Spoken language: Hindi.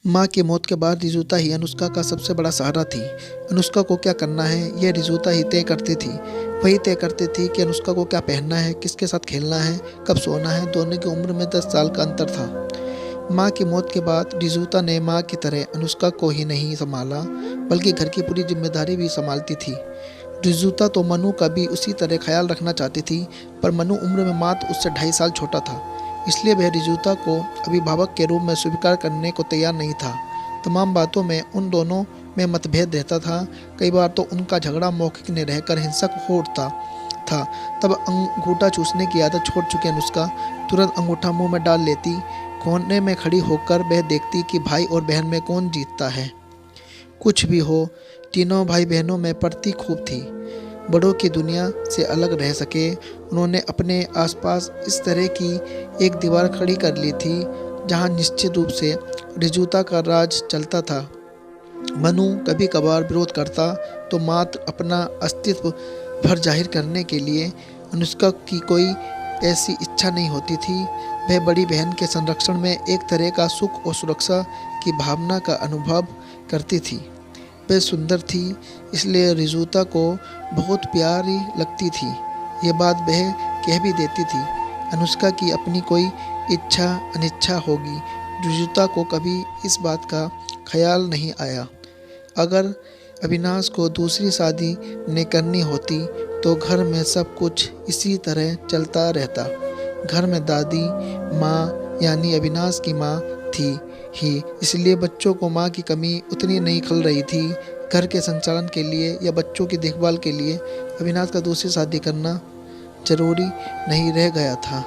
माँ की मौत के बाद रिजुता ही अनुष्का का सबसे बड़ा सहारा थी। अनुष्का को क्या करना है यह रिजुता ही तय करती थी। वही तय करती थी कि अनुष्का को क्या पहनना है, किसके साथ खेलना है, कब सोना है। दोनों की उम्र में 10 साल का अंतर था। माँ की मौत के बाद रिजुता ने माँ की तरह अनुष्का को ही नहीं संभाला, बल्कि घर की पूरी जिम्मेदारी भी संभालती थी। रिजुता तो मनु का भी उसी तरह ख्याल रखना चाहती थी, पर मनु उम्र में मात्र उससे 2.5 साल छोटा था। इसलिए वह रिजुता को अभिभावक के रूप में स्वीकार करने को तैयार नहीं था। तमाम बातों में उन दोनों में मतभेद रहता था। कई बार तो उनका झगड़ा मौखिक में रहकर हिंसक हो उठता था। तब अंगूठा चूसने की आदत छोड़ चुकी अनुष्का तुरंत अंगूठा मुंह में डाल लेती। कोने में खड़ी होकर वह देखती कि भाई और बहन में कौन जीतता है। कुछ भी हो, तीनों भाई बहनों में प्रति खूब थी। बड़ों की दुनिया से अलग रह सके, उन्होंने अपने आसपास इस तरह की एक दीवार खड़ी कर ली थी जहां निश्चित रूप से रिजुता का राज चलता था। मनु कभी कभार विरोध करता तो मात्र अपना अस्तित्व भर जाहिर करने के लिए। अनुष्का की कोई ऐसी इच्छा नहीं होती थी। वह बड़ी बहन के संरक्षण में एक तरह का सुख और सुरक्षा की भावना का अनुभव करती थी। वह सुंदर थी, इसलिए रिजुता को बहुत प्यारी लगती थी। ये बात वह कह भी देती थी। अनुष्का की अपनी कोई इच्छा अनिच्छा होगी, रिजुता को कभी इस बात का ख्याल नहीं आया। अगर अविनाश को दूसरी शादी न करनी होती तो घर में सब कुछ इसी तरह चलता रहता। घर में दादी माँ यानी अविनाश की माँ थी ही, इसलिए बच्चों को माँ की कमी उतनी नहीं खल रही थी। घर के संचालन के लिए या बच्चों की देखभाल के लिए अविनाश का दूसरी शादी करना जरूरी नहीं रह गया था।